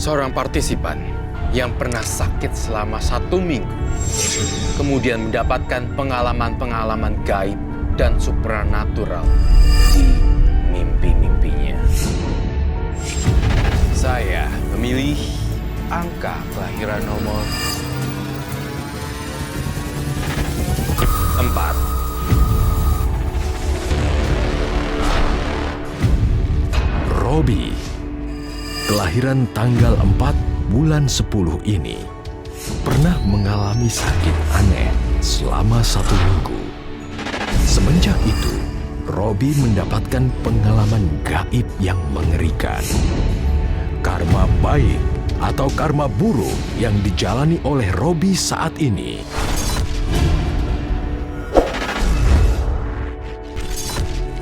seorang partisipan yang pernah sakit selama 1 minggu, kemudian mendapatkan pengalaman-pengalaman gaib dan supranatural di mimpi-mimpinya. Saya memilih angka kelahiran nomor 4. Robi, kelahiran tanggal 4 bulan 10 ini, pernah mengalami sakit aneh selama 1 minggu. Semenjak itu, Robi mendapatkan pengalaman gaib yang mengerikan. Karma baik atau karma buruk yang dijalani oleh Robi saat ini.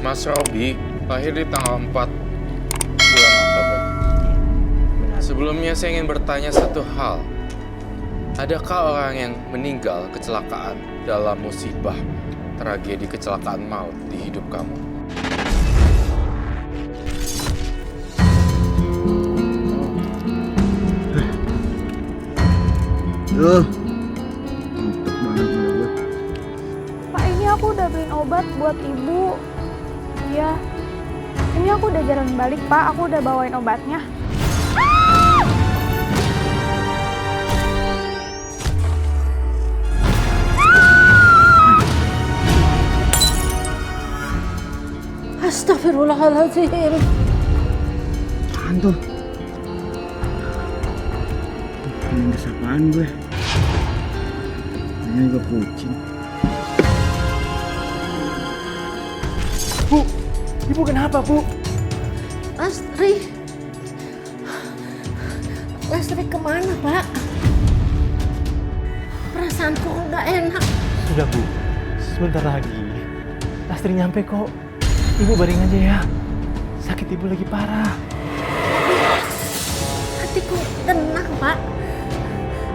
Mas Robi lahir di tanggal 4 bulan Oktober. Sebelumnya saya ingin bertanya satu hal. Adakah orang yang meninggal kecelakaan dalam musibah, tragedi kecelakaan maut di hidup kamu? Mantep banget gue. Pak, ini aku udah beliin obat buat ibu. Iya. Ini aku udah jalan balik, Pak. Aku udah bawain obatnya. Astagfirullahaladzim. Apaan tuh? Ini kesapaan gue. Ini juga kucing. Bu, ibu kenapa, Bu? Lastri. Lastri kemana, Pak? Perasaanku nggak enak. Sudah, Bu. Sebentar lagi. Lastri nyampe kok. Ibu baring aja ya. Sakit ibu lagi parah. Hatiku tenang, Pak.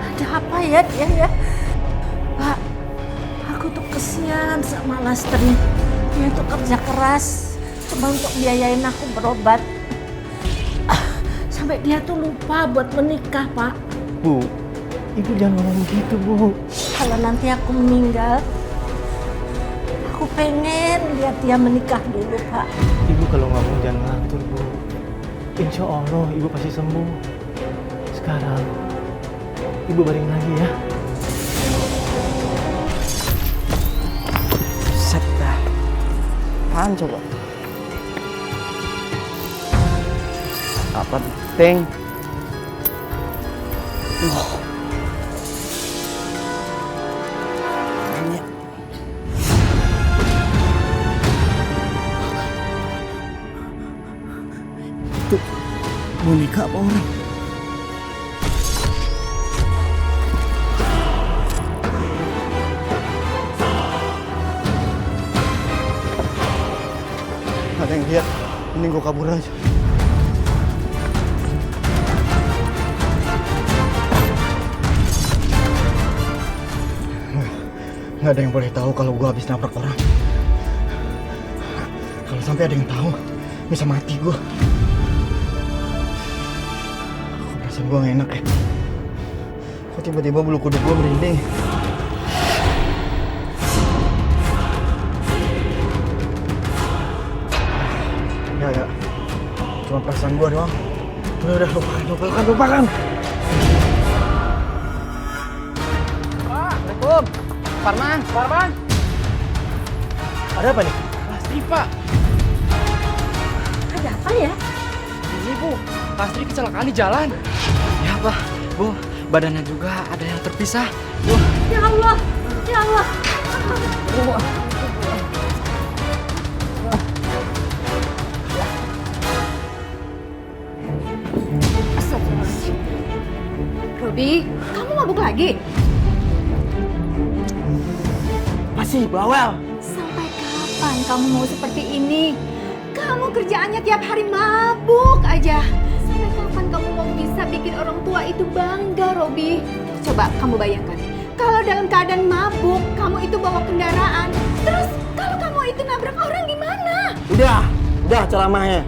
Ada apa ya dia ya? Pak, aku tuh kesian sama Lastri. Dia tuh kerja keras cuma untuk biayain aku berobat. Sampai dia tuh lupa buat menikah, Pak. Bu, ibu jangan ngomong gitu, Bu. Kalau nanti aku meninggal, aku pengen lihat dia menikah dulu, Pak. Ibu kalau ngomong jangan ngelantur, Bu. Insya Allah ibu pasti sembuh. Sekarang, ibu baring lagi ya. Set dah. Apaan coba? Apa ting? Tuh, boneka apa orang? Ada yang lihat, mending gue kabur aja. Nggak ada yang boleh tahu kalau gue habis nabrak orang. Kalau sampai ada yang tahu, bisa mati gue. Kok perasaan gue nggak enak ya? Kok tiba-tiba bulu kuduk gue merinding? Ya, cuma perasaan gue doang. Udah, lupakan. Assalamualaikum. Farman. Ada apa nih? Lastri, Pak. Ada apa ya? Ini Bu, Lastri kecelakaan di jalan. Ya Pak, Bu, badannya juga ada yang terpisah. Bu, Ya Allah, ya Allah. Astagfirullahaladzim. Robi, kamu mabuk lagi? Masih bawel. Sampai kapan kamu mau seperti ini? Kamu kerjaannya tiap hari mabuk aja. Sampai kapan kamu mau bisa bikin orang tua itu bangga, Robi? Coba kamu bayangkan, kalau dalam keadaan mabuk, kamu itu bawa kendaraan. Terus kalau kamu itu nabrak orang gimana? Udah ceramahnya.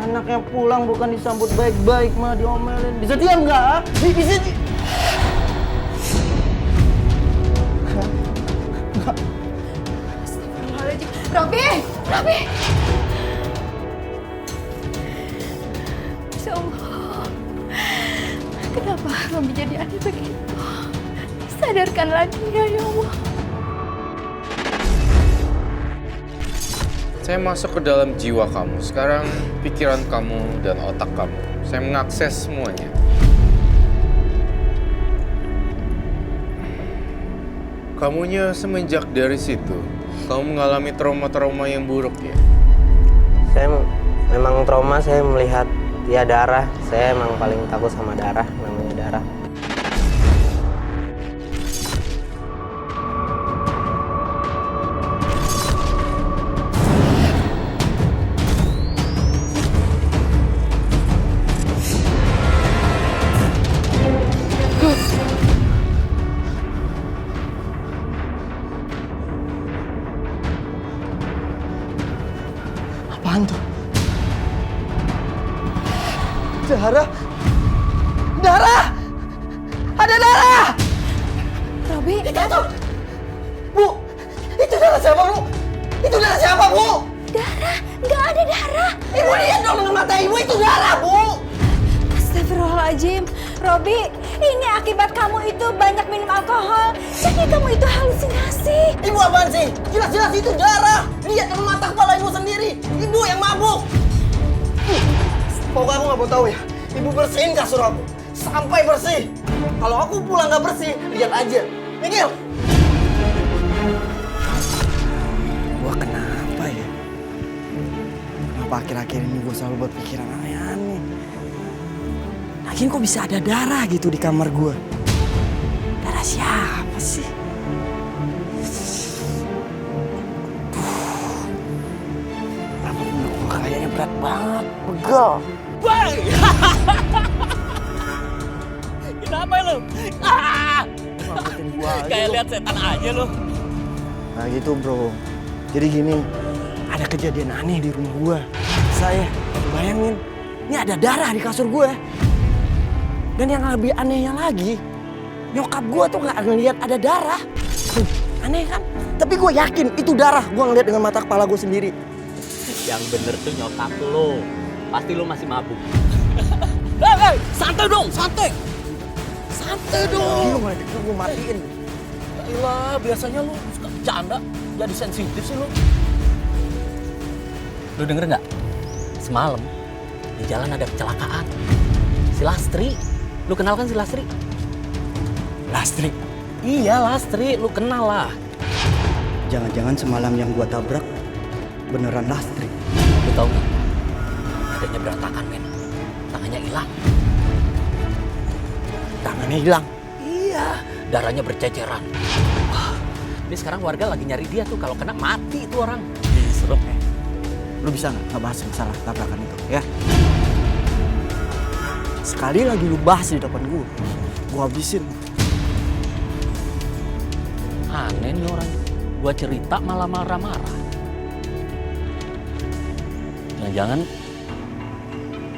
Anaknya pulang bukan disambut baik-baik, malah diomelin. Bisa diam nggak? Ah? Bisa di... Astagfirullahaladzim. Robi! Robi! Masya Allah. Kenapa Robi jadi aneh begitu? Sadarkanlah dia, ya Allah. Saya masuk ke dalam jiwa kamu. Sekarang pikiran kamu dan otak kamu. Saya mengakses semuanya. Kamunya semenjak dari situ, kamu mengalami trauma-trauma yang buruk ya? Saya memang trauma, saya melihat ya darah. Saya emang paling takut sama darah, namanya darah. Apaan tuh? Darah! Darah! Ada darah! Robi, Bu! Itu darah siapa, Bu? Itu darah siapa, Bu? darah! Nggak ada darah! Ibu lihat dong dengan mata ibu, itu darah, Bu! Astagfirullahaladzim. Robi, ini akibat kamu itu banyak minum alkohol. Jadi kamu itu halusinasi. Ibu apaan sih? Jelas-jelas itu darah! Lihat dengan mata kepala ibu sendiri! Ibu yang mabuk! Pokoknya aku nggak mau tahu ya. Ibu bersihin kasur aku. Sampai bersih. Kalau aku pulang nggak bersih, lihat aja. Mikir! Gua kenapa ya? Kenapa akhir-akhir ini gue selalu buat pikiran aneh-aneh? Lagian kok bisa ada darah gitu di kamar gue? Darah siapa sih? Kenapa pundak gue kayaknya berat banget? Pegel. Kenapa lu? Ah! Ngangkutin gua aja Kayak lu. lihat setan aja lu. Nah gitu bro. Jadi gini, ada kejadian aneh di rumah gua. Saya bayangin, ini ada darah di kasur gue. Dan yang lebih anehnya lagi, nyokap gua tuh nggak ngelihat ada darah. Aneh kan? Tapi gue yakin itu darah. Gue ngeliat dengan mata kepala gue sendiri. Yang bener tuh nyokap lu. Pasti lu masih mabuk. Hei, santai dong, santai. Santai Lu dong. nggak gue matiin. Gila, biasanya lu suka bercanda, jadi sensitif sih lu. Lu denger nggak? Semalam di jalan ada kecelakaan. Si Lastri, lu kenal kan si Lastri? Lastri, Iya Lastri, lu kenal lah. jangan-jangan semalam yang gua tabrak beneran Lastri. Lu tau nggak? Adanya berantakan men, tangannya hilang. Tangannya hilang. Iya, darahnya berceceran. Wah, ini sekarang warga lagi nyari dia tuh, kalau kena mati itu orang. Serem ya. Lu bisa nggak bahas masalah tabrakan itu ya? Sekali lagi lu bahas di depan gua habisin. Aneh nih orang, gua cerita malah marah-marah. Jangan-jangan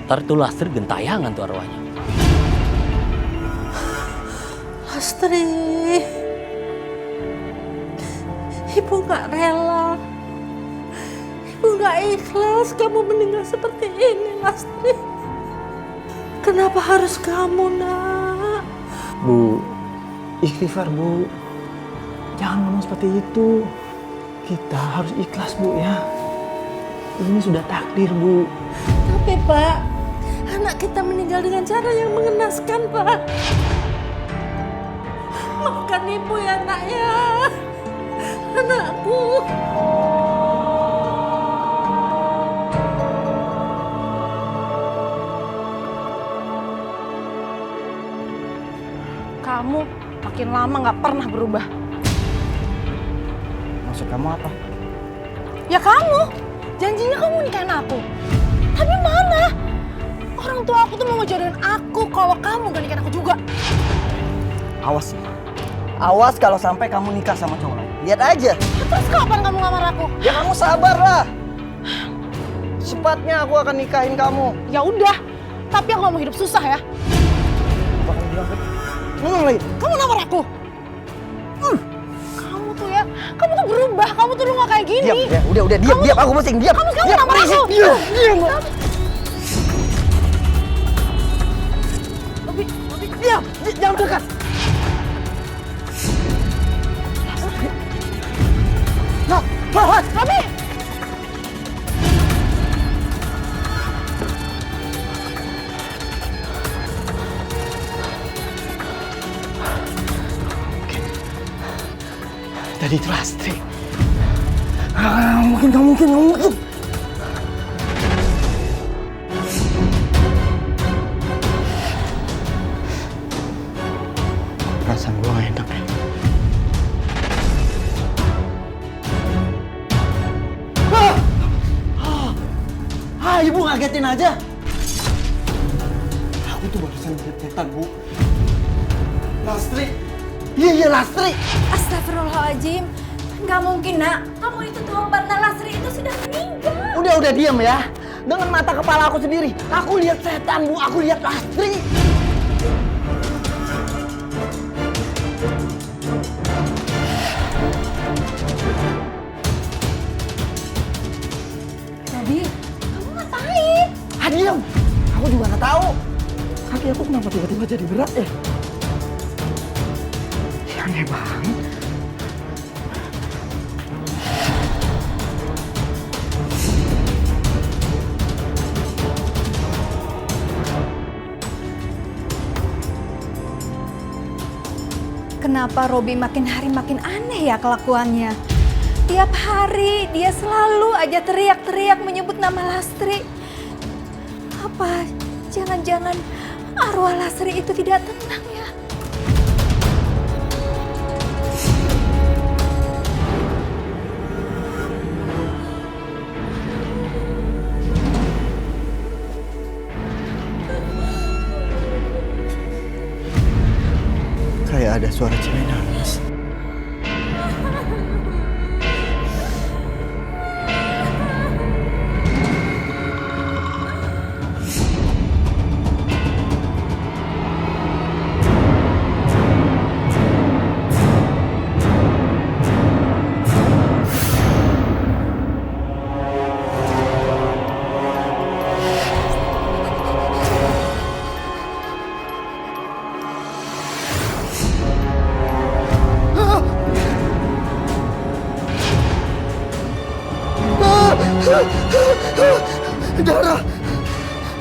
ntar tuh Lastri gentayangan tuh arwahnya. Astri, ibu nggak rela, ibu nggak ikhlas kamu meninggal seperti ini, Astri. Kenapa harus kamu, nak? Bu, istighfar Bu. Jangan ngomong seperti itu. Kita harus ikhlas Bu ya. Ini sudah takdir Bu. Tapi Pak, anak kita meninggal dengan cara yang mengenaskan, Pak. Maafkan ibu ya, nak ya. Anakku. Kamu makin lama nggak pernah berubah. Maksud kamu apa? Ya kamu, janjinya kamu nikahin aku. Tapi mana? Orang tua aku tuh mau ngejodohin aku kalau kamu gak nikahin aku juga. Awas. Awas kalau sampai kamu nikah sama cowok lain. Lihat aja. Terus kapan kamu ngelamar aku? Ya kamu sabar lah. secepatnya aku akan nikahin kamu. Ya udah, tapi aku gak mau hidup susah ya. Ngomong lagi. Kamu namar aku. Kamu tuh ya, kamu tuh berubah. Kamu tuh lu gak kayak gini. Diam, ya. Udah, diam, diam. Aku pusing, diam. Kamu Diam, namar berisik. aku. Diam. Diam, jangan dekat. Robi! Tadi itu Lastri. Gak mungkin. Perasaan gue gak enak ya. Ibu ngagetin aja. Aku tuh barusan lihat setan, Bu. Lastri. Iya, Lastri. Astagfirullahaladzim. Nggak mungkin, Nak. Kamu itu tahu Mbak Lastri itu sudah meninggal. Udah diam ya. Dengan mata kepala aku sendiri, aku lihat setan, Bu. Aku lihat Lastri. Robi, kamu ngapain? Diam. Aku juga nggak tahu. Kaki aku kenapa tiba-tiba jadi berat ya? Aneh banget. Kenapa Robi makin hari makin aneh ya kelakuannya? Tiap hari dia selalu aja teriak-teriak menyebut nama Lastri. Apa jangan-jangan arwah Lastri itu tidak tenang ya? Kayak ada suara cewek nangis. Darah!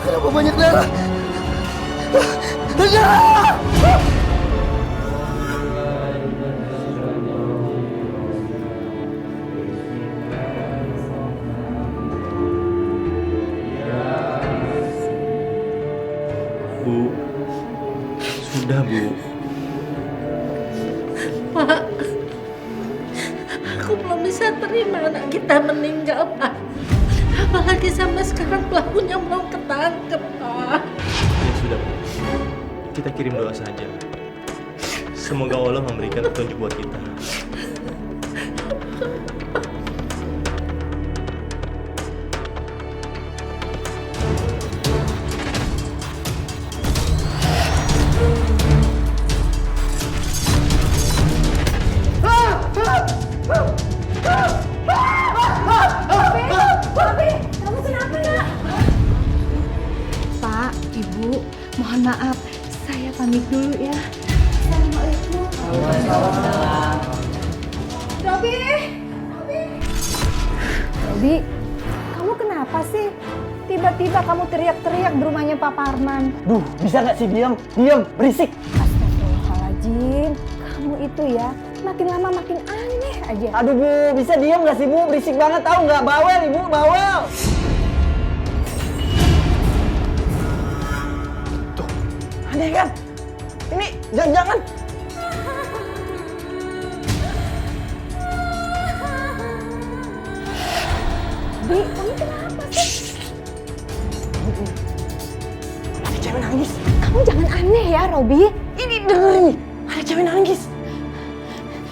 Kenapa banyak darah? Darah! Bu, sudah Bu. Pak, aku belum bisa terima anak kita meninggal, Pak. Apalagi sampai sekarang pelakunya belum ketangkep, Pak. Ya sudah Bu, kita kirim doa saja. Semoga Allah memberikan petunjuk buat kita. Kamu kenapa, Nak? Pak, Ibu, mohon maaf. Saya pamit dulu ya. Assalamualaikum. Robi! Robi, kamu kenapa sih? Tiba-tiba kamu teriak-teriak di rumahnya Pak Parman. Duh, bisa nggak sih diam? Diam, berisik. Astagfirullahaladzim. Kamu itu ya, makin lama makin aneh aja. Aduh Bu, bisa diam nggak sih Bu? Berisik banget tahu nggak? Bawel Ibu, bawel. Tuh, aneh kan? Ini jangan-jangan. Bi, kamu kenapa sih? Ada cewek nangis. Kamu jangan aneh ya, Robi. Ini denger nih, ada cewek nangis.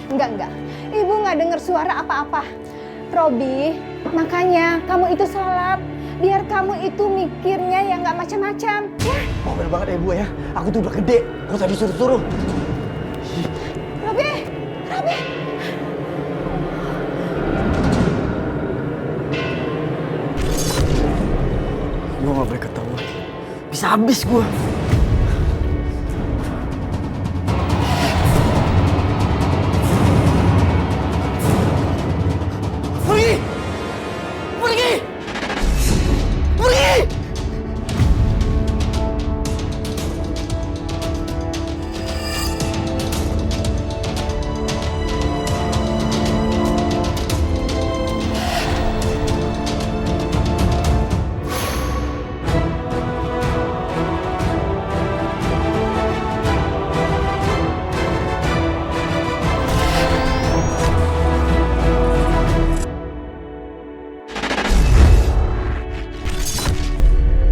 Enggak. Ibu nggak dengar suara apa-apa. Robi, makanya kamu itu sholat. Biar kamu itu mikirnya yang nggak macam-macam, ya. Ngomel banget ya Bu ya. Aku tuh udah gede, gak usah disuruh-suruh. Robi, Robi. Gue gak boleh ketahuan. Bisa habis gue. Pergi! Pergi! Pergi!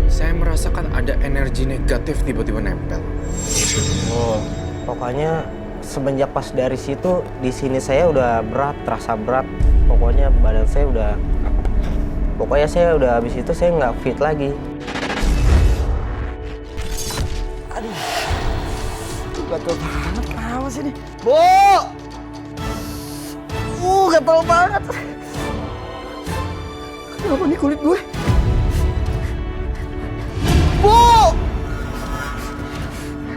Saya merasakan ada energi negatif tiba-tiba nempel. Oh, pokoknya semenjak pas dari situ di sini saya udah berat, terasa berat. Pokoknya badan saya udah, habis itu saya nggak fit lagi. Gatel banget, kenapa sih nih? Bu! Gatel banget. Kenapa nih kulit gue? Bu!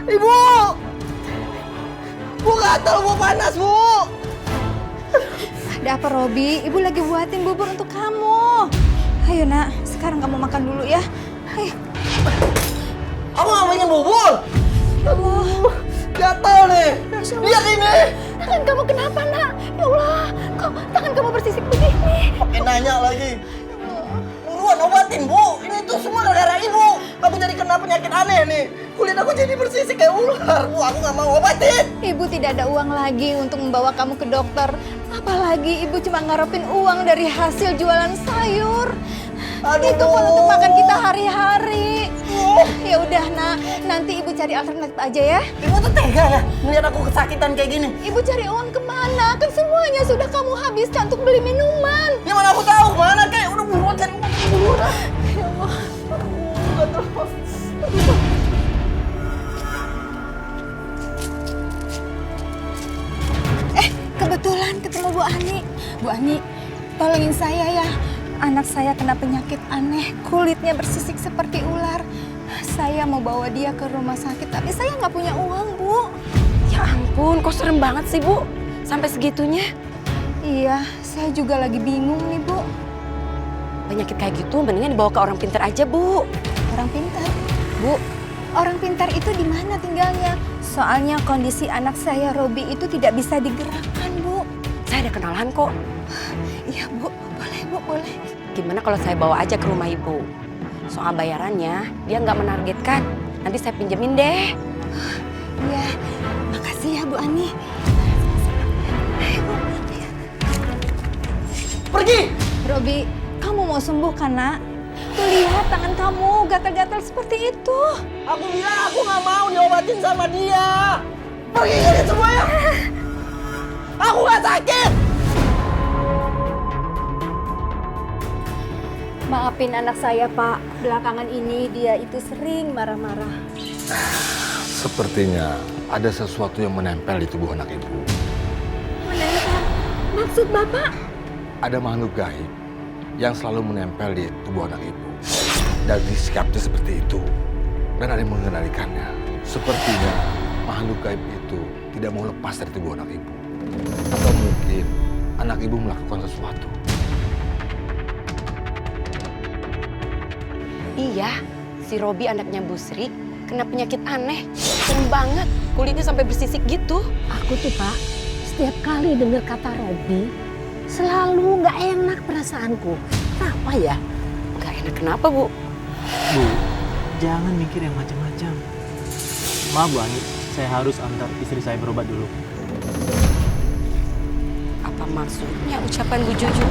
Ibu! Bu gatel, Bu panas, Bu! Ada apa, Robi? Ibu lagi buatin bubur untuk kamu. Ayo, Nak. Sekarang kamu makan dulu ya. Ayo. Kamu gak pengen bubur? Aduh, gatel nih. Lihat ini. Tangan kamu kenapa, Nak? Ya Allah, kok tangan kamu bersisik begini? Pakai nanya lagi. Buruan obatin, Bu. Ini tuh semua gara-gara Ibu. Aku jadi kena penyakit aneh nih. Kulit aku jadi bersisik kayak ular. Bu, aku gak mau obatin. Ibu tidak ada uang lagi untuk membawa kamu ke dokter. Apalagi ibu cuma ngarepin uang dari hasil jualan sayur. Aduh, Itu pun Bu. untuk makan kita hari-hari. Ya udah, Nak. Nanti ibu cari alternatif aja ya. Ibu tuh tega ya ngeliat aku kesakitan kayak gini. Ibu cari uang kemana? Kan semuanya sudah kamu habiskan untuk beli minuman. Ya mana aku tahu kemana kayak udah buruan cari uang buruan. Ya Allah. Kebetulan ketemu Bu Ani. Bu Ani, tolongin saya ya. Anak saya kena penyakit aneh, kulitnya bersisik seperti ular. Saya mau bawa dia ke rumah sakit, tapi saya nggak punya uang, Bu. Ya ampun, kok serem banget sih, Bu? Sampai segitunya. Iya, saya juga lagi bingung nih, Bu. Penyakit kayak gitu mendingan dibawa ke orang pintar aja, Bu. Orang pintar? Bu, orang pintar itu di mana tinggalnya? Soalnya kondisi anak saya, Robi, itu tidak bisa digerakkan, Bu. Saya ada kenalan kok. Iya, Bu. Boleh, Bu, boleh. Gimana kalau saya bawa aja ke rumah Ibu? Soal bayarannya, dia nggak menargetkan. Nanti saya pinjemin deh. Iya, makasih ya Bu Ani. Ayo, Bu. Pergi! Robi, kamu mau sembuh kan, Nak? Tuh lihat tangan kamu gatal-gatal seperti itu. Aku bilang aku nggak mau diobatin sama dia. Pergi kalian semuanya. Aku nggak sakit. Maafin anak saya, Pak. Belakangan ini dia itu sering marah-marah. Sepertinya ada sesuatu yang menempel di tubuh anak ibu. Menempel? Maksud Bapak? Ada makhluk gaib yang selalu menempel di tubuh anak ibu. Dan sikapnya seperti itu. Dan ada yang mengendalikannya. Sepertinya makhluk gaib itu tidak mau lepas dari tubuh anak ibu. Atau mungkin anak ibu melakukan sesuatu. Iya, si Robi anaknya Bu Sri kena penyakit aneh. Serem banget, kulitnya sampai bersisik gitu. Aku tuh Pak, setiap kali dengar kata Robi, selalu nggak enak perasaanku. Kenapa ya? Gak enak kenapa, Bu? Bu, jangan mikir yang macam-macam. Maaf Bu Ani, saya harus antar istri saya berobat dulu. Apa maksudnya ucapan Bu Juju?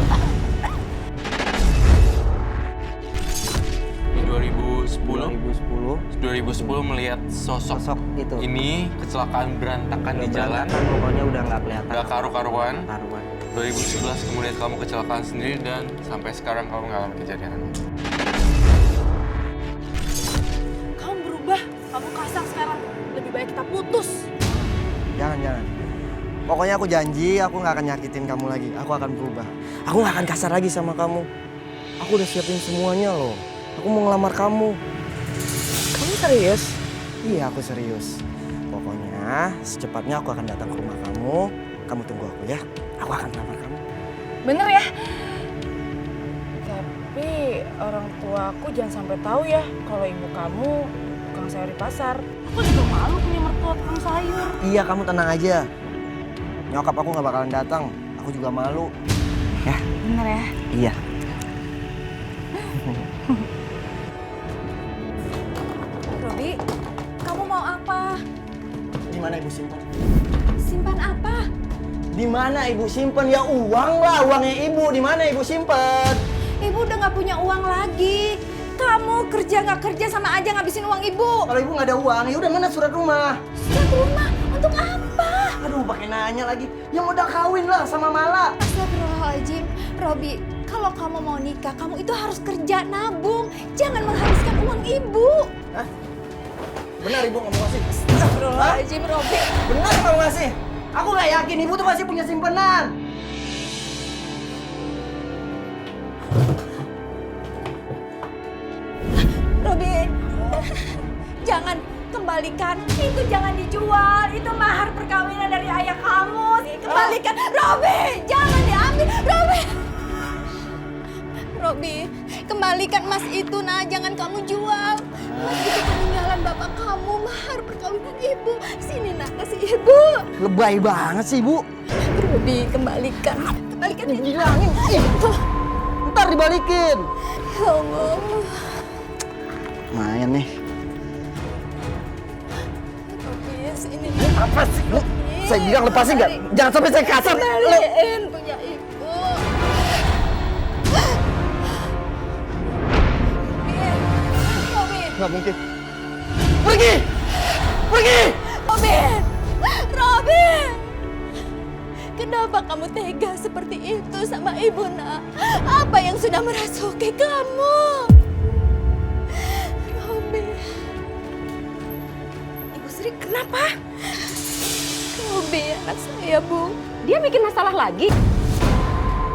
Di 2010 2010 melihat sosok sosok itu ini kecelakaan berantakan di jalan, pokoknya udah nggak kelihatan. nggak karu-karuan. Karuan. 2011 kemudian kamu kecelakaan sendiri dan sampai sekarang kamu mengalami kejadian ini. Pokoknya aku janji aku nggak akan nyakitin kamu lagi. Aku akan berubah. Aku nggak akan kasar lagi sama kamu. Aku udah siapin semuanya loh. Aku mau ngelamar kamu. Kamu serius? Iya, aku serius. Pokoknya secepatnya aku akan datang ke rumah kamu. Kamu tunggu aku ya. Aku akan ngelamar kamu. Bener ya? Tapi orang tua aku jangan sampai tahu ya kalau ibu kamu tukang sayur di pasar. Aku juga malu punya mertua tukang sayur. Iya, kamu tenang aja. Nyokap aku nggak bakalan datang. Aku juga malu. Ya? Bener ya? Iya. Robi, kamu mau apa? Di mana ibu simpan? Simpan apa? Di mana ibu simpan? Ya uang lah, uangnya ibu. Di mana ibu simpan? Ibu udah nggak punya uang lagi. Kamu kerja nggak kerja sama aja ngabisin uang ibu. Kalau ibu nggak ada uang, ya udah mana surat rumah? Surat rumah untuk apa? Aduh, pakai nanya lagi. Yang udah kawin lah sama Mala. Astagfirullahaladzim, Robi. Kalau kamu mau nikah, kamu itu harus kerja nabung. Jangan menghabiskan uang ibu. Hah? Benar ibu nggak mau ngasih? Astagfirullahaladzim, Robi. Benar nggak mau ngasih? Aku nggak yakin ibu tuh masih punya simpenan. Robi, jangan kembalikan. Itu jangan dijual. Itu mahar perkawinan dari ayah kamu. Kembalikan. Robi, jangan diambil. Robi, kembalikan emas itu, nah. Jangan kamu jual. Emas itu peninggalan bapak kamu, mahar perkawinan ibu. Sini, nak, kasih ibu. Lebay banget sih ibu. Robi, kembalikan. Kembalikan itu. Bilangin. Ntar dibalikin. Ya Allah. Main nih. Robi, sini. Apa sih? Saya bilang lepasin nggak? Jangan sampai saya kasar. Kembaliin punya ibu. Robi. Nggak mungkin. Pergi! Pergi! Robin! Kenapa kamu tega seperti itu sama ibu, nak? Apa yang sudah merasuki kamu? Robin. Ibu Sri, kenapa? Robin, anak saya, Bu. Dia bikin masalah lagi.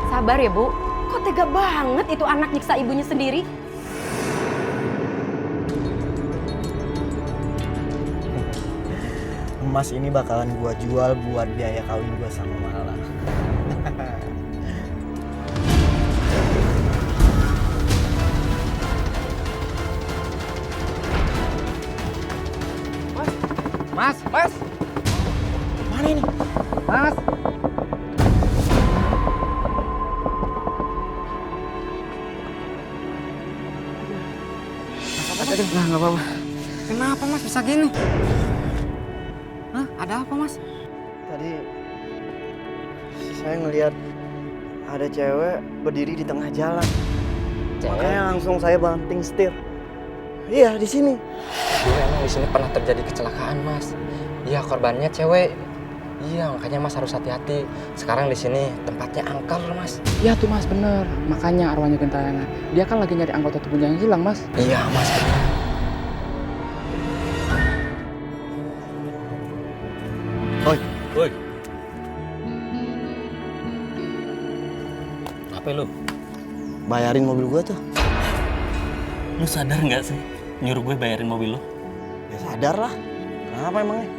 Sabar ya, Bu. Kok tega banget itu anak nyiksa ibunya sendiri? Emas ini bakalan gua jual buat biaya kawin gua sama Mala. Mas. Mana ini? Mas. Aduh, nggak apa-apa. Kenapa mas bisa gini? Hah? Ada apa mas? Tadi saya ngelihat ada cewek berdiri di tengah jalan. Makanya langsung saya banting setir. Iya, di sini. Dulu emang di sini pernah terjadi kecelakaan mas. Iya korbannya cewek. Iya makanya mas harus hati-hati. Sekarang di sini tempatnya angker mas. Iya tuh mas bener. Makanya arwahnya gentayangan. Dia kan lagi nyari anggota tubuhnya yang hilang mas. Iya mas bener. Woi. Apa lu? Bayarin mobil gua tuh. Lu sadar nggak sih nyuruh gue bayarin mobil lu? Ya sadar lah. Kenapa emangnya?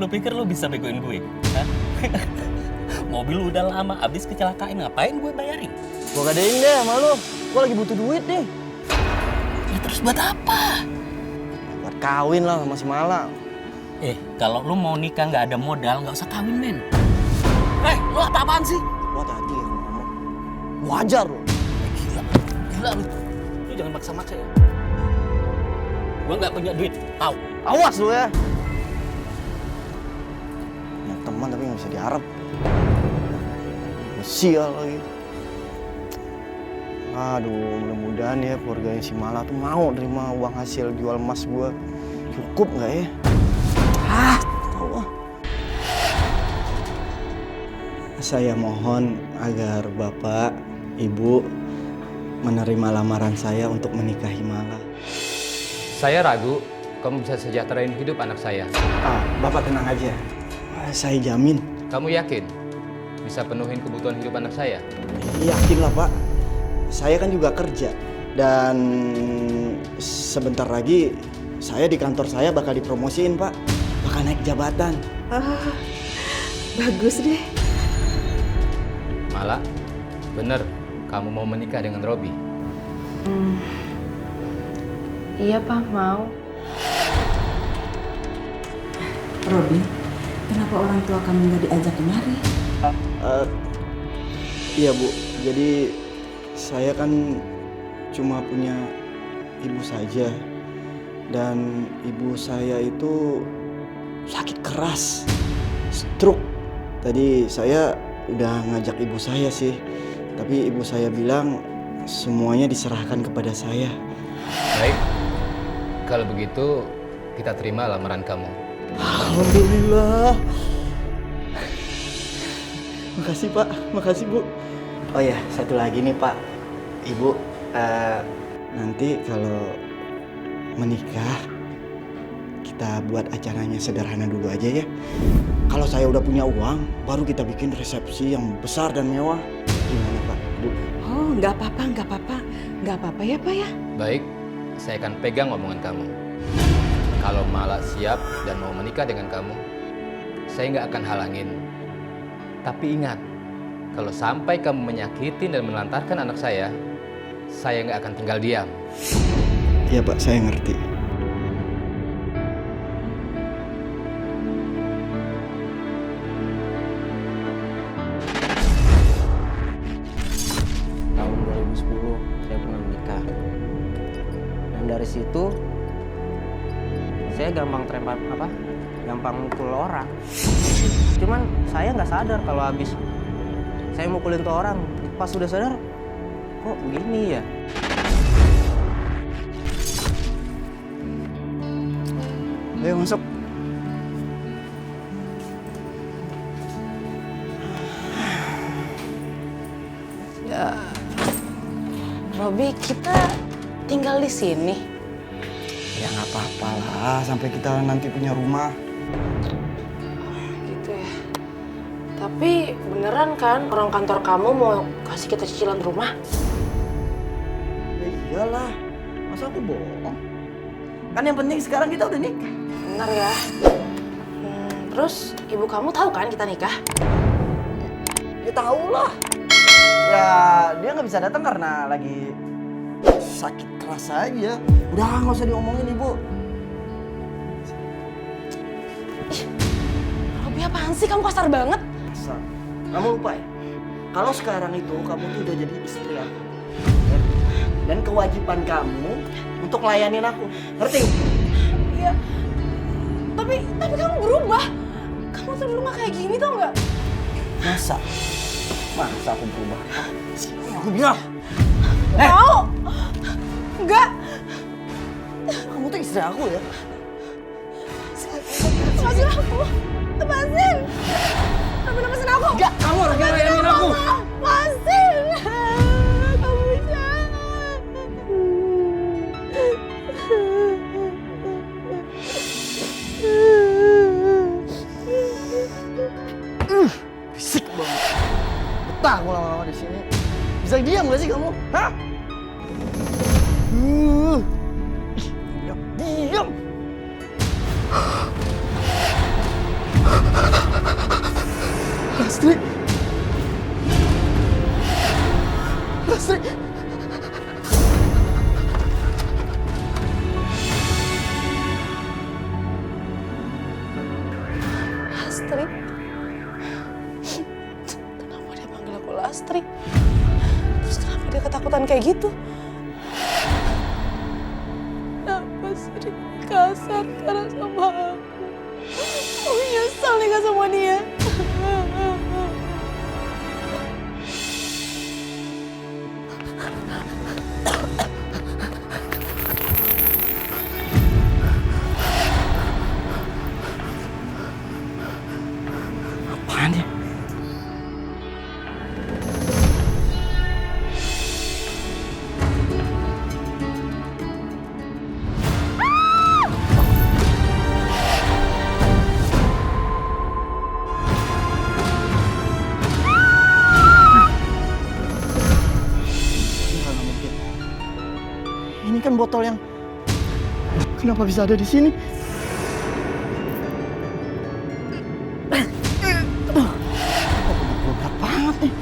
Lu pikir lu bisa begoin gue? Hah? Mobil lu udah lama abis kecelakaan, ngapain gue bayarin? Gua gadein deh sama lu. Gua lagi butuh duit nih. Ya terus buat apa? Buat kawin lah sama si Mala. Kalau lu mau nikah nggak ada modal, nggak usah kawin, men. Lu apa-apaan sih? Lu hati-hati ya ngomong. Wajar lu. Gila lu. Lu jangan maksa-maksa ya. Gua nggak punya duit, tahu? Awas lu ya. Punya teman tapi nggak bisa diharap. Sial lagi. Aduh, mudah-mudahan ya keluarganya si Mala tuh mau terima uang hasil jual emas gua. Cukup nggak ya? Allah. Saya mohon agar Bapak, Ibu menerima lamaran saya untuk menikahi Mala. Saya ragu kamu bisa sejahterain hidup anak saya. Bapak tenang aja. Saya jamin. Kamu yakin bisa penuhin kebutuhan hidup anak saya? Yakin lah Pak. Saya kan juga kerja. Dan sebentar lagi saya di kantor saya bakal dipromosiin Pak. Bakal naik jabatan. Bagus deh. Mala, bener kamu mau menikah dengan Robi? Iya Pak, mau. Robi, kenapa orang tua kamu nggak diajak kemari? Iya Bu, jadi saya kan cuma punya ibu saja. Dan ibu saya itu sakit keras, stroke. Tadi saya udah ngajak ibu saya sih, tapi ibu saya bilang semuanya diserahkan kepada saya. Baik, kalau begitu kita terima lamaran kamu. Alhamdulillah. Makasih Pak, makasih Bu. Oh ya, satu lagi nih Pak, Ibu, nanti kalau menikah kita buat acaranya sederhana dulu aja ya. Kalau saya udah punya uang, baru kita bikin resepsi yang besar dan mewah. Gimana Pak, Bu? Oh, nggak apa-apa, nggak apa-apa. Nggak apa-apa ya Pak ya? Baik, saya akan pegang omongan kamu. Kalau Mala siap dan mau menikah dengan kamu, saya nggak akan halangin. Tapi ingat, kalau sampai kamu menyakitin dan menelantarkan anak saya nggak akan tinggal diam. Iya Pak, saya ngerti. Tahun 2010 saya pernah menikah. Dan dari situ saya gampang gampang mukul orang. Cuman saya nggak sadar kalau habis saya mukulin tuh orang, pas sudah sadar, kok begini ya? Ayo masuk. Ya, Robi, kita tinggal di sini. Ya nggak apa-apa lah, sampai kita nanti punya rumah. Gitu ya. Tapi beneran kan orang kantor kamu mau kasih kita cicilan rumah? Ya iyalah, masa aku bohong? Kan yang penting sekarang kita udah nikah. Bener ya. Terus ibu kamu tahu kan kita nikah? Ya tahu lah. Ya dia nggak bisa datang karena lagi sakit keras aja. Udah nggak usah diomongin ibu. Robi apaan sih, kamu kasar banget? Kasar. Kamu lupa ya? Kalau sekarang itu kamu tuh udah jadi istri aku. Dan kewajiban kamu untuk layanin aku. Ngerti? Iya. Tapi kamu berubah. Kamu tuh dulu nggak kayak gini tau nggak? Masa aku berubah? Aku bilang. Mau? Enggak. Kamu tuh istri aku ya? Lepasin aku. Lepasin. Lepasin aku. Enggak, kamu harus ngelayanin aku. Lepasin. Kamu jangan. Bisik banget. Betah aku lama-lama di sini. Bisa diam gak sih kamu? Hah? Diam. Lastri. Lastri. Kenapa dia panggil aku Lastri? Terus kenapa dia ketakutan kayak gitu? Kenapa sih dia kasar karena sama aku? Aku nyesel nikah sama dia. Apaan ya? Ini kan botol yang... Kenapa bisa ada di sini? Aduh, berat banget nih.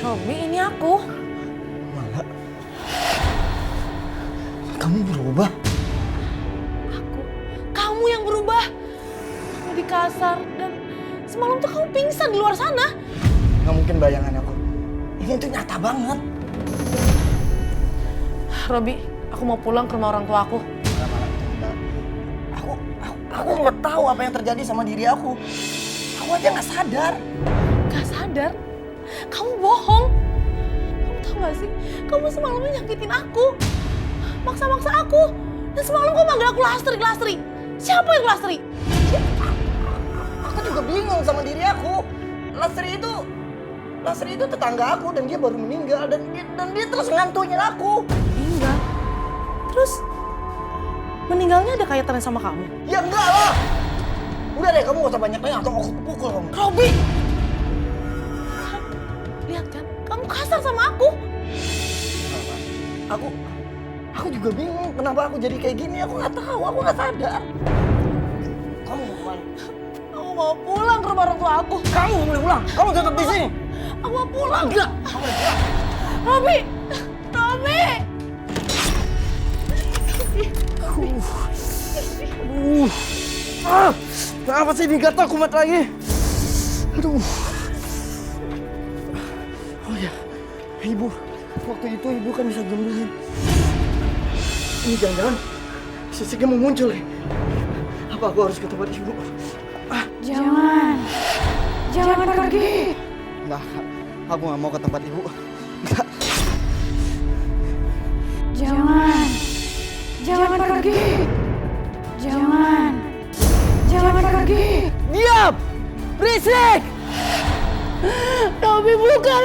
Robi, ini aku. Mala, kamu berubah. Kamu yang berubah. Lebih kasar dan semalam tuh kamu pingsan di luar sana. Nggak mungkin bayangan aku. Ini tuh nyata banget. Robi, aku mau pulang ke rumah orang tua aku. Aku nggak tahu apa yang terjadi sama diri aku. Aku aja nggak sadar. Gak sadar? Kamu bohong. Kamu tahu gak sih? Kamu semalamnya nyakitin aku. Maksa-maksa aku. Dan semalam kamu manggil aku Lastri. Siapa yang Lastri? Aku juga bingung sama diri aku. Lastri itu tetangga aku dan dia baru meninggal dan dia terus ngantungin aku. Meninggal? Terus meninggalnya ada kaitannya sama kamu? Ya enggak lah. Udah deh, kamu gak usah banyak nanya atau aku pukul kamu. Robi! Lihat kan, kamu kasar sama aku. Aku juga bingung kenapa aku jadi kayak gini. Aku nggak tahu, aku nggak sadar. Kamu mau kemana? Aku mau pulang ke rumah orang tua aku. Kamu nggak boleh pulang. Kamu tetap di sini. Aku mau pulang. Enggak. Kamu boleh pulang. Robi! Robi! Kenapa sih ini gatal kumat lagi? Aduh. Oh ya, ibu. Waktu itu ibu kan bisa gemblungin. Ini jangan-jangan sisiknya mau muncul ya? Apa aku harus ke tempat ibu? Jangan pergi. Enggak, aku nggak mau ke tempat ibu. Enggak. Jangan pergi. Jangan pergi. Diam! Berisik! Robi buka.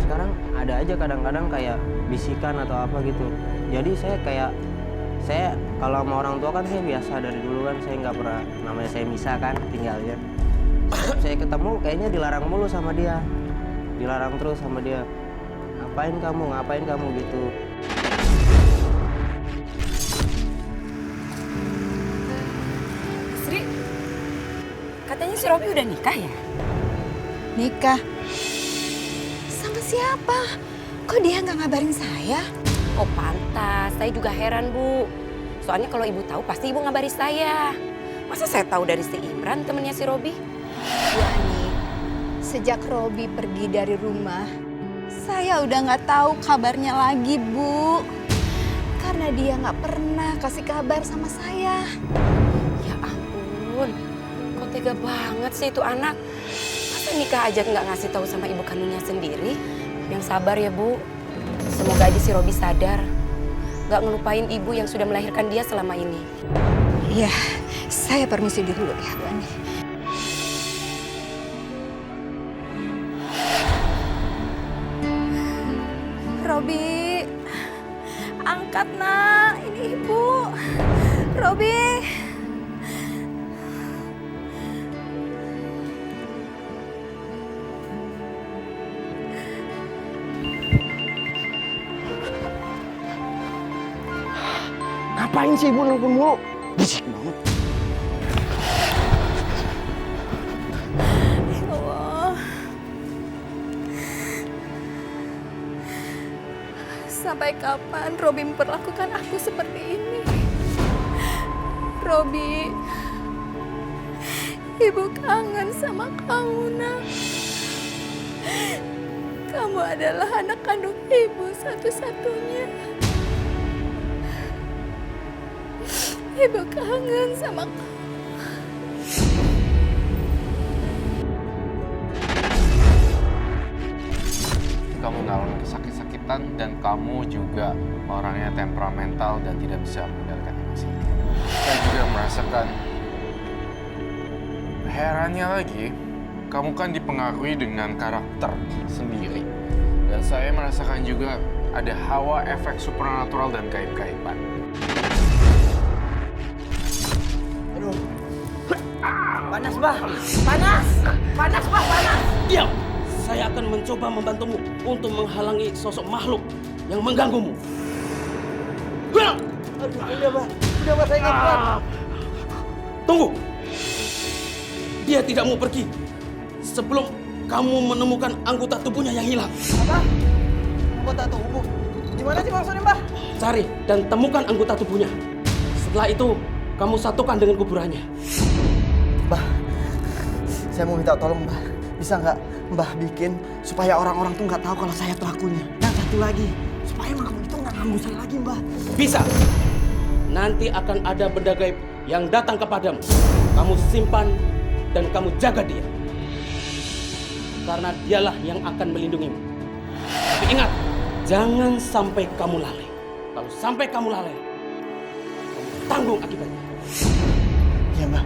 Sekarang ada aja kadang-kadang kayak bisikan atau apa gitu. Jadi saya kalau sama orang tua kan saya biasa dari dulu kan, saya nggak pernah, namanya saya misah kan tinggalnya. Saya ketemu kayaknya dilarang mulu sama dia, dilarang terus sama dia. Ngapain kamu gitu. Sri, katanya si Robi udah nikah ya? Nikah? Sama siapa? Kok dia nggak ngabarin saya? Oh pantas, saya juga heran Bu. Soalnya kalau ibu tahu pasti ibu ngabari saya. Masa saya tahu dari si Imran temennya si Robi? Bu Ani, sejak Robi pergi dari rumah, saya udah nggak tahu kabarnya lagi, Bu. Karena dia nggak pernah kasih kabar sama saya. Ya ampun, kok tega banget sih itu anak. Masa nikah aja nggak ngasih tahu sama ibu kandungnya sendiri? Yang sabar ya Bu. Semoga aja si Robi sadar, nggak ngelupain ibu yang sudah melahirkan dia selama ini. Iya, saya permisi dulu ya, Bu Ani. Robi, angkat nak, ini ibu. Robi. Ngapain sih ibu nelfon mulu? Berisik banget. Allah. Sampai kapan Robi memperlakukan aku seperti ini? Robi, ibu kangen sama kamu, nak. Kamu adalah anak kandung ibu satu-satunya. Ibu kangen sama kamu. Kamu nggak sakit-sakitan dan kamu juga orangnya temperamental dan tidak bisa mengendalikan emosi. Saya juga merasakan herannya lagi, kamu kan dipengaruhi dengan karakter sendiri. Dan Saya merasakan juga ada hawa efek supernatural dan gaib-gaiban. Aduh. Panas, Bah. Panas. Panas, Bah, panas. Diam! Saya akan mencoba membantumu untuk menghalangi sosok makhluk yang mengganggumu. Aduh, udah, Bah. Udah, Bah, saya nggak kuat. Tunggu! Dia tidak mau pergi sebelum kamu menemukan anggota tubuhnya yang hilang. Apa? Anggota tubuh? Gimana sih maksudnya, Bah? Cari dan temukan anggota tubuhnya. Setelah itu, kamu satukan dengan kuburannya. Bah, saya mau minta tolong, Bah. Bisa nggak Mbah bikin supaya orang-orang tuh nggak tahu kalau saya pelakunya. Dan satu lagi, supaya makhluk itu nggak ganggu saya lagi, Mbah. Bisa. Nanti akan ada benda gaib yang datang kepadamu. Kamu simpan dan kamu jaga dia. Karena dialah yang akan melindungimu. Tapi ingat, jangan sampai kamu lalai. Kalau sampai kamu lalai, kamu tanggung akibatnya. Iya, Mbah.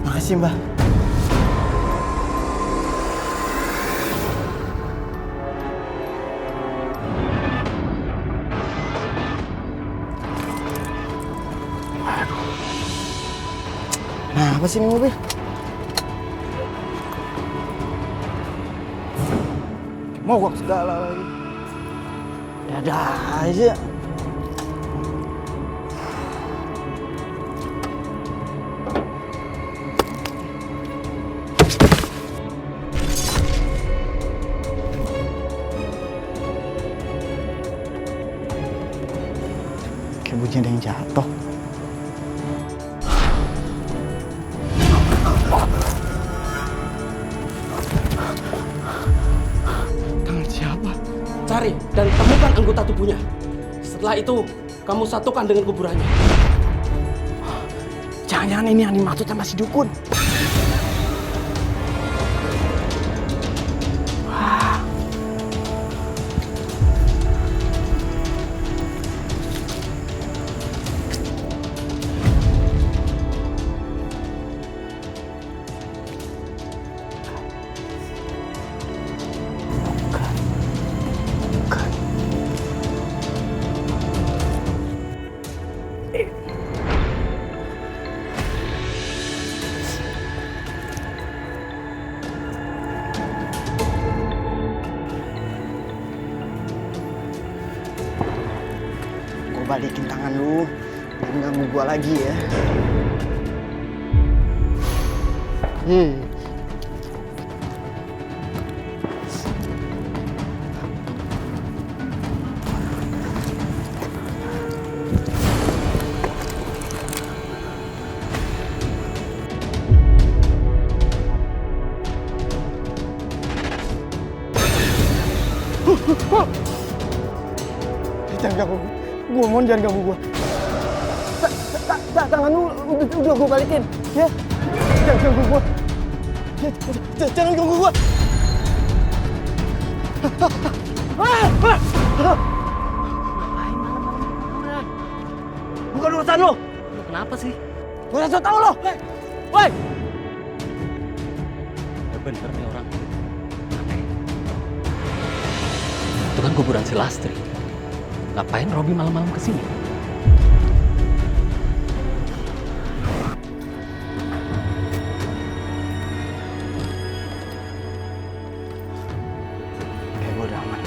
Makasih, Mbah. Nah, apa sih ini mobil? Mogok segala lagi. Ada aja. Kayak bunyi ada yang jatuh. Cari dan temukan anggota tubuhnya. Setelah itu, kamu satukan dengan kuburannya. Jangan-jangan ini yang dimaksud sama si dukun. Wah. Balikin tangan lu, jangan ganggu gua lagi ya. Jangan ganggu gua, mohon jangan ganggu gua. Tangan lu udah gua balikin, ya. Jangan ganggu gua. Jangan ganggu gua. Bukan urusan lu. Kenapa sih? Gua udah tahu lo. Woi. Ya bener nih orang. Itu kan kuburan si Lastri. Ngapain Robi malam-malam kesini? Kayak gue udah aman.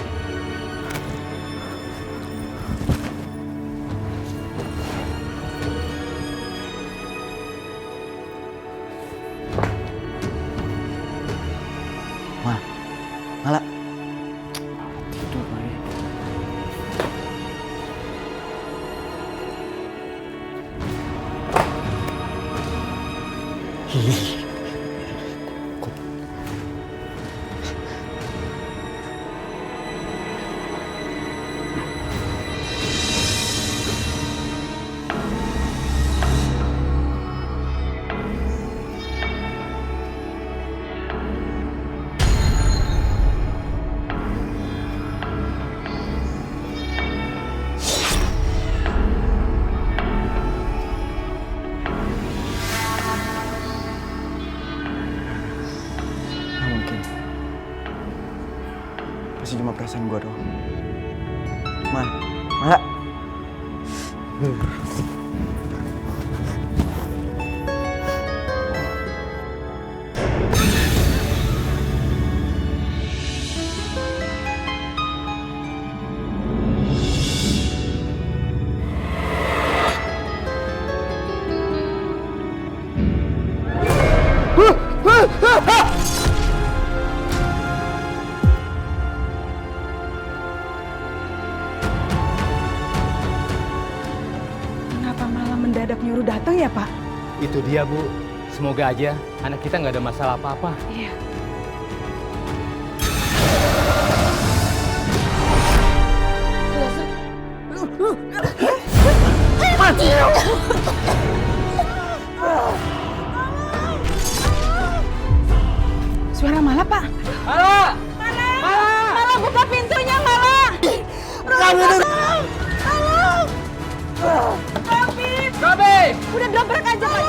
Malah tidur lagi. urusan gua doang. Mala. Kenapa malah mendadak nyuruh datang ya, Pak? Itu dia, Bu. Semoga aja anak kita nggak ada masalah apa-apa. Iya. Suara Mala, Pak. Mala! Mala, buka pintunya, Mala! Tolong! Robi! Udah dobrak aja, Pak.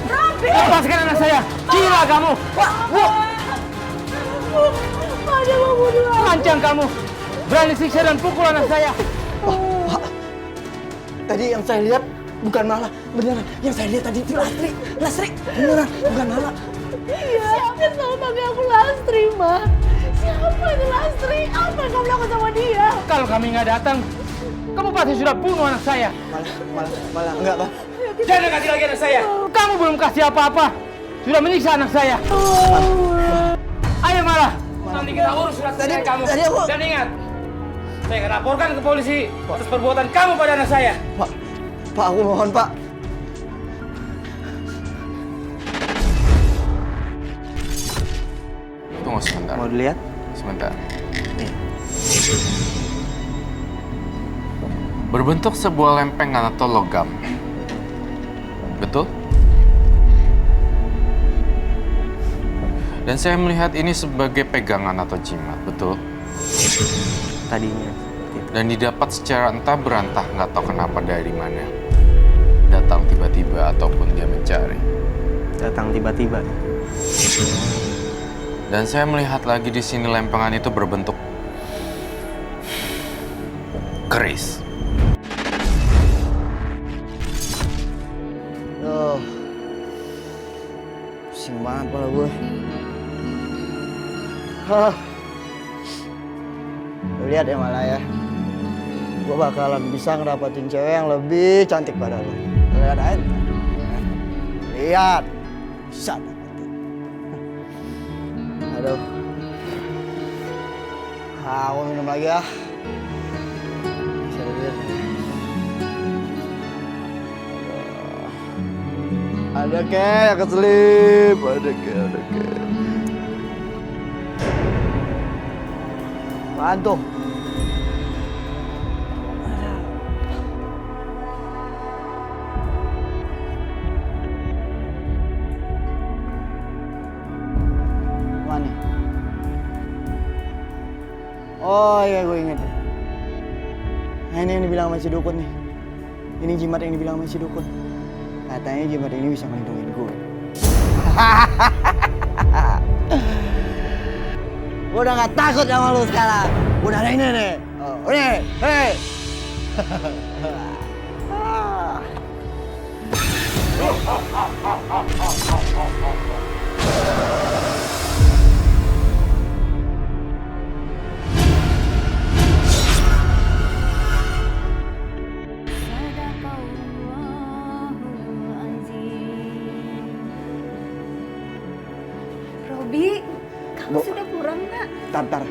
Robi! Lepaskan anak saya! Gila kamu! Bu! Ada mau bunuh aku. Lancang kamu! Berani siksa dan pukul anak saya! Pak, tadi yang saya lihat bukan Mala, beneran. Yang saya lihat tadi itu Lastri, beneran, bukan Mala. Siapa yang selalu panggil aku Lastri, Ma? Siapa itu Lastri? Apa yang kamu lakukan sama dia? Kalau kami nggak datang, kamu pasti sudah bunuh anak saya. Mala, enggak, Pak. Jangan dekati lagi anak saya. Kamu belum kasih apa-apa. Sudah menyiksa anak saya. Ayo Mala. Nanti kita urus surat cerai kamu. Dan ingat, saya akan laporkan ke polisi atas perbuatan kamu pada anak saya. Pak, aku mohon, Pak. Tunggu sebentar. Mau dilihat? Sebentar. Berbentuk sebuah lempengan atau logam. Betul? Dan saya melihat ini sebagai pegangan atau jimat, betul? Tadinya. Dan didapat secara entah berantah, nggak tahu kenapa dari mana. Datang tiba-tiba ataupun dia mencari. Datang tiba-tiba. Dan saya melihat lagi di sini lempengan itu berbentuk keris. Pusing banget kepala gue. Lu lihat ya Mala ya, gue bakalan bisa ngedapatin cewek yang lebih cantik pada lu. Lihat aja. Lihat. Bisa dapetin. Aduh. Aku minum lagi ya. Bisa lihat. Ada yang keselip, ada apaan tuh? Mana? Oh iya, gue inget. Nah, ini yang dibilang sama si dukun nih. Ini jimat yang dibilang sama si dukun. Katanya jimat ini bisa melindungi gue. Gue udah gak takut sama lu sekarang. Gue udah ada ini nih. Oh, ini, hei. Robi, kamu sudah pulang, Nak?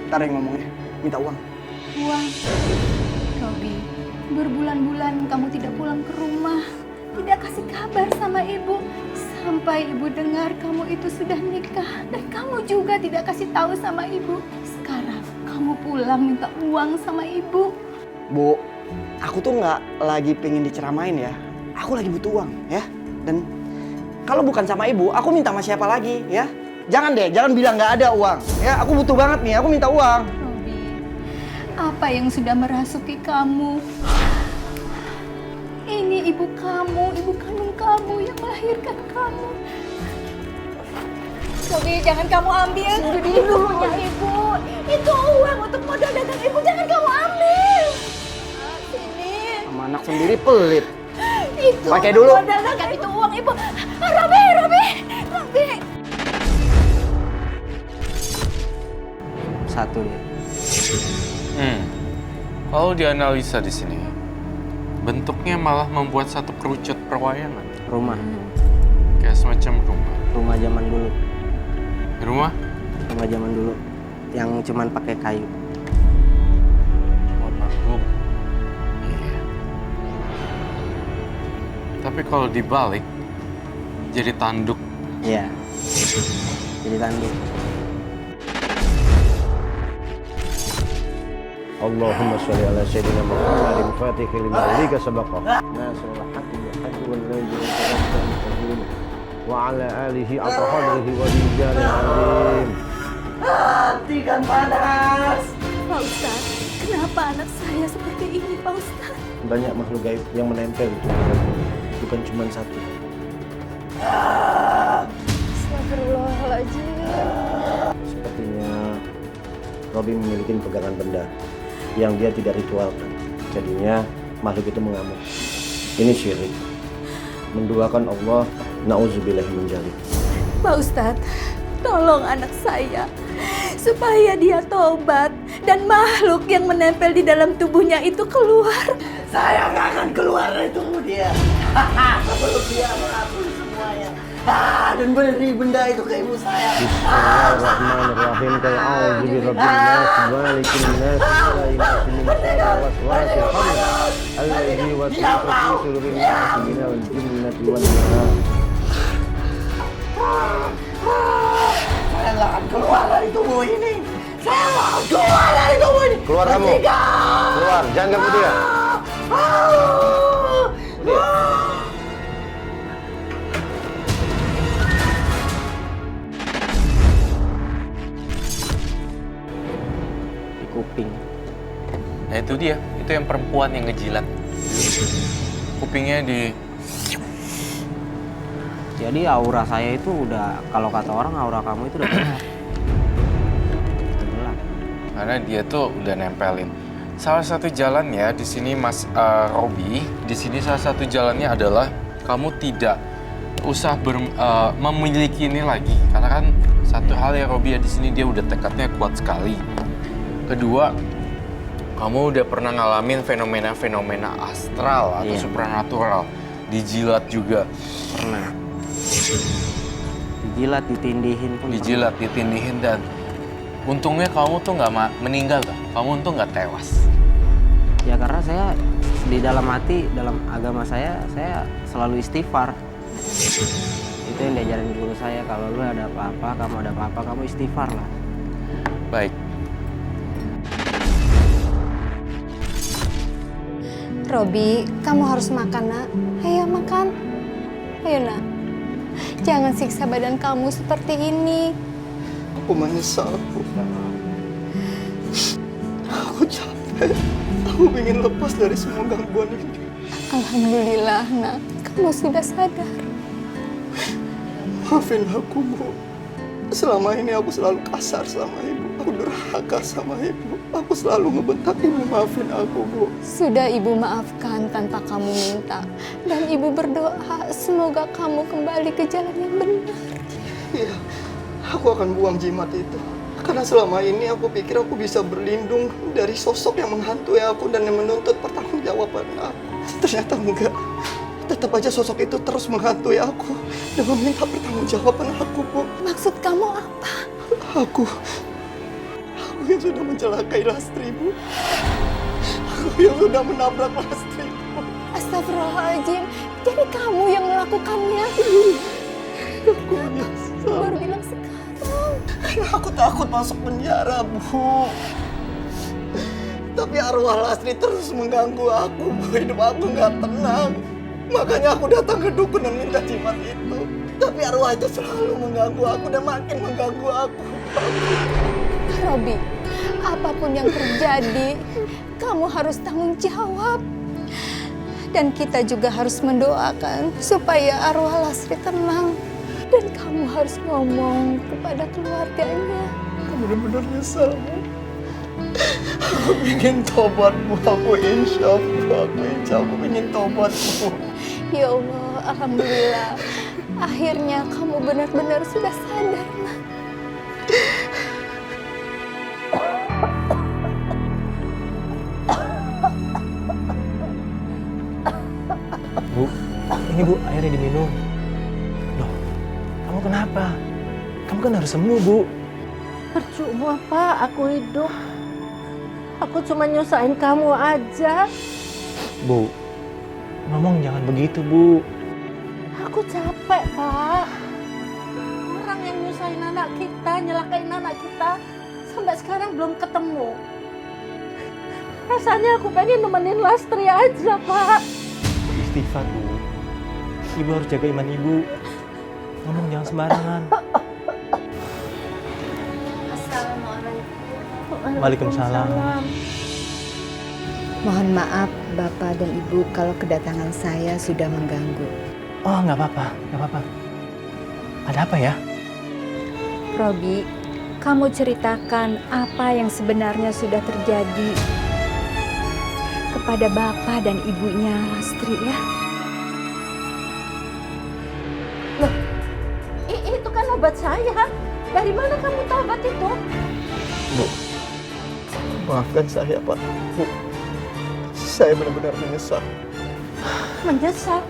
Tar yang ngomongnya. Minta uang. Uang. Robi, berbulan-bulan kamu tidak pulang ke rumah. Tidak kasih kabar sama ibu. Sampai ibu dengar kamu itu sudah nikah. Dan kamu juga tidak kasih tahu sama ibu. Sekarang kamu pulang minta uang sama ibu. Bu, aku tuh nggak lagi pengen diceramain ya. Aku lagi butuh uang ya. Dan kalau bukan sama ibu, aku minta sama siapa lagi ya? Jangan deh, jangan bilang nggak ada uang. Ya, aku butuh banget nih, aku minta uang. Robi, apa yang sudah merasuki kamu? Ini ibu kamu, ibu kandung kamu yang melahirkan kamu. Robi, jangan kamu ambil. Itu punya ibu. Itu uang untuk modal dagang ibu. Jangan kamu ambil. Sini. Sama anak sendiri pelit. Itu Pakai dulu. modal dagang, itu uang ibu. Robi. Satu dia. Kalau dianalisa di sini, bentuknya malah membuat satu kerucut perwayangan. Rumah. Kayak semacam rumah. Rumah zaman dulu. Rumah? Rumah zaman dulu. Yang cuman pakai kayu. Panggung. Iya. Tapi kalau dibalik, jadi tanduk. Iya. Jadi tanduk. Allahumma sholli ala sayyidina Muhammadin fatihil lima ulika sabaqah nasrul haqqi bil haqqi wal ghaibi wa ala alihi aqhadrihi wa rijal azim. Hatikan panas. Pak Ustaz, kenapa anak saya seperti ini, Pak Ustaz? Banyak makhluk gaib yang menempel di tubuh Robi, bukan cuma satu. Astagfirullahaladzim. Sepertinya Robi memiliki pegangan benda yang dia tidak ritualkan. Jadinya makhluk itu mengamuk. Ini syirik. Menduakan Allah, na'udzubillahi min dzalik. Pak Ustadz, tolong anak saya supaya dia tobat dan makhluk yang menempel di dalam tubuhnya itu keluar. Saya nggak akan keluar dari tubuh dia. Sebelum dia mengaku semuanya. Dan beri benda itu ke ibu saya. Bismillahirrahmanirrahim. Qul a'udzu birabbin nas, malikin nas, ilahin nas, min syarril waswasil khannas, alladzi yuwaswisu fi sudurin nas minal jinnati wan nas. Saya nggak akan keluar dari tubuh ini. Saya nggak akan keluar dari tubuh ini. Keluar kamu. Keluar, jangan ganggu dia. Kuping. Nah itu dia, itu yang perempuan yang ngejilat. Kupingnya di... Jadi aura saya itu udah, kalau kata orang aura kamu itu udah gelap. Karena dia tuh udah nempelin. Salah satu jalannya di sini Mas Robi, di sini salah satu jalannya adalah kamu tidak usah memiliki ini lagi. Karena kan satu hal ya Robi ya, di sini dia udah tekadnya kuat sekali. Kedua, kamu udah pernah ngalamin fenomena-fenomena astral atau supranatural. Dijilat juga. Pernah. Dijilat, ditindihin pun. Dijilat, ditindihin, dan untungnya kamu tuh nggak meninggal kan? Kamu tuh nggak tewas. Ya karena saya di dalam hati, dalam agama saya selalu istighfar. Itu yang diajarin guru saya, kalau lu ada apa-apa, kamu ada apa-apa, kamu istighfar lah. Baik. Robi, kamu harus makan, nak. Ayo makan. Ayo, nak. Jangan siksa badan kamu seperti ini. Aku menyesal, Bu. Aku capek. Aku ingin lepas dari semua gangguan ini. Alhamdulillah, nak. Kamu sudah sadar. Maafin aku, Bu. Selama ini aku selalu kasar sama Ibu. Aku durhaka sama Ibu. Aku selalu ngebentak Ibu. Maafin aku, Bu. Sudah Ibu maafkan tanpa kamu minta. Dan Ibu berdoa semoga kamu kembali ke jalan yang benar. Iya, aku akan buang jimat itu. Karena selama ini aku pikir aku bisa berlindung dari sosok yang menghantui aku dan yang menuntut pertanggungjawaban aku. Ternyata enggak. Tetap aja sosok itu terus menghantui aku dan meminta pertanggungjawaban aku, Bu. Maksud kamu apa? Aku yang sudah mencelakai Lastri, Bu. Aku yang sudah menabrak Lastri, Bu. Astagfirullahaladzim. Jadi kamu yang melakukannya? Aku menyesal. Baru bilang sekarang. Karena aku takut masuk penjara, Bu. Tapi arwah Lastri terus mengganggu aku, Bu. Hidup aku nggak tenang. Makanya aku datang ke dukun dan minta jimat itu. Tapi arwah itu selalu mengganggu aku dan makin mengganggu aku. Robi, apapun yang terjadi, kamu harus tanggung jawab. Dan kita juga harus mendoakan supaya arwah Lastri tenang Dan kamu harus ngomong kepada keluarganya. Aku benar-benar nyesel, Bu. Aku ingin tobat, Bu. Aku insya Allah ingin tobat, Bu. Ya Allah, alhamdulillah. Akhirnya kamu benar-benar sudah sadar, Nak. Bu, ini Bu, airnya diminum. Loh, kamu kenapa? Kamu kan harus sembuh, Bu. Percuma, Pak, aku hidup. Aku cuma nyusahin kamu aja. Bu, ngomong jangan begitu, Bu. Aku capek, Pak. Orang yang nyusahin anak kita, nyelakain anak kita, sampai sekarang belum ketemu. Rasanya aku pengen nemenin Lastri aja, Pak. Istighfar, Bu. Ibu harus jaga iman Ibu. Ngomong jangan sembarangan. Assalamualaikum. Waalaikumsalam. Mohon maaf Bapak dan Ibu kalau kedatangan saya sudah mengganggu. Oh, nggak apa-apa, nggak apa-apa. Ada apa ya? Robi, kamu ceritakan apa yang sebenarnya sudah terjadi kepada Bapak dan Ibunya Lastri ya. Loh, itu kan obat saya. Dari mana kamu tahu obat itu? Bu, maafkan saya, Pak. Bu, saya benar-benar menyesal. Menyesal?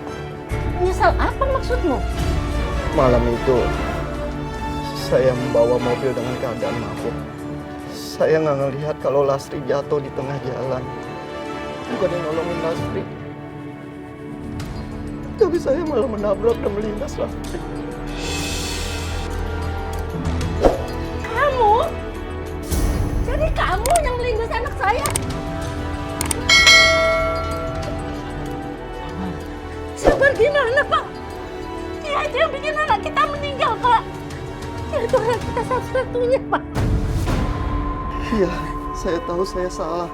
Menyesal apa maksudmu? Malam itu, saya membawa mobil dengan keadaan mabuk. Saya nggak ngelihat kalau Lastri jatuh di tengah jalan. Bukan yang nolongin Lastri, tapi saya malah menabrak dan melindas Lastri. Kamu? Jadi kamu yang melindas anak saya? Sabar gimana, Pak? Dia aja yang bikin anak kita meninggal, Pak. Dia itu anak kita satu-satunya, Pak. Iya, saya tahu saya salah.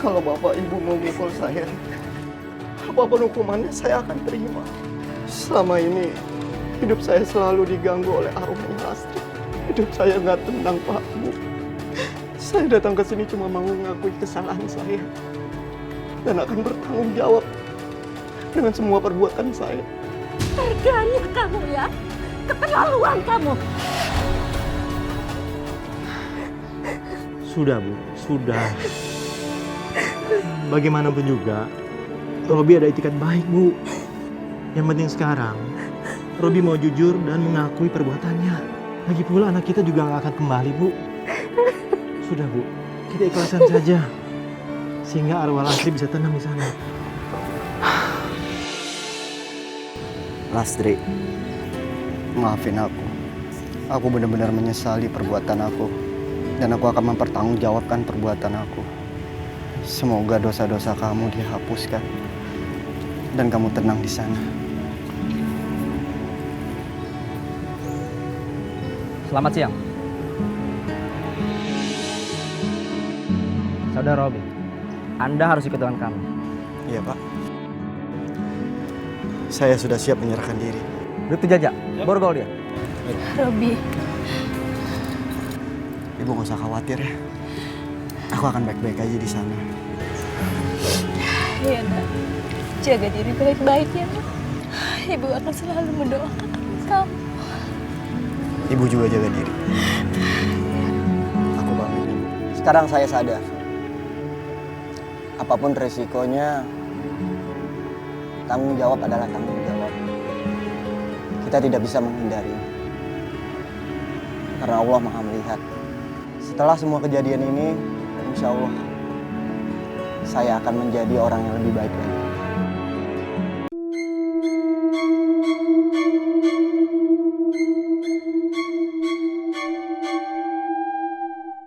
Kalau Bapak Ibu mau mukul saya, apapun hukumannya saya akan terima. Selama ini, hidup saya selalu diganggu oleh arwahnya Lastri. Hidup saya nggak tenang, Pak, Bu. Saya datang ke sini cuma mau mengakui kesalahan saya. Dan akan bertanggung jawab dengan semua perbuatan saya. Teganya kamu ya. Keterlaluan kamu. Sudah, Bu. Sudah. Bagaimanapun juga, Robi ada itikat baik, Bu. Yang penting sekarang, Robi mau jujur dan mengakui perbuatannya. Lagi pula anak kita juga nggak akan kembali, Bu. Sudah, Bu. Kita ikhlaskan saja. Sehingga arwah Lastri bisa tenang di sana. Lastri, maafin aku. Aku benar-benar menyesali perbuatan aku. Dan aku akan mempertanggungjawabkan perbuatan aku. Semoga dosa-dosa kamu dihapuskan. Dan kamu tenang di sana. Selamat siang. Saudara Robi, Anda harus ikut dengan kami. Iya, Pak. Saya sudah siap menyerahkan diri. Duduk jajak, borgol dia. Robi, Ibu gak usah khawatir ya. Aku akan baik-baik aja di sana. ya Nak. Jaga diri baik-baik ya Nak. Ibu akan selalu mendoakan kamu. Ibu juga jaga diri. Aku pamit, Ibu. Sekarang saya sadar. Apapun resikonya, tanggung jawab adalah tanggung jawab. Kita tidak bisa menghindari. Karena Allah Maha melihat. Setelah semua kejadian ini, insya Allah saya akan menjadi orang yang lebih baik lagi.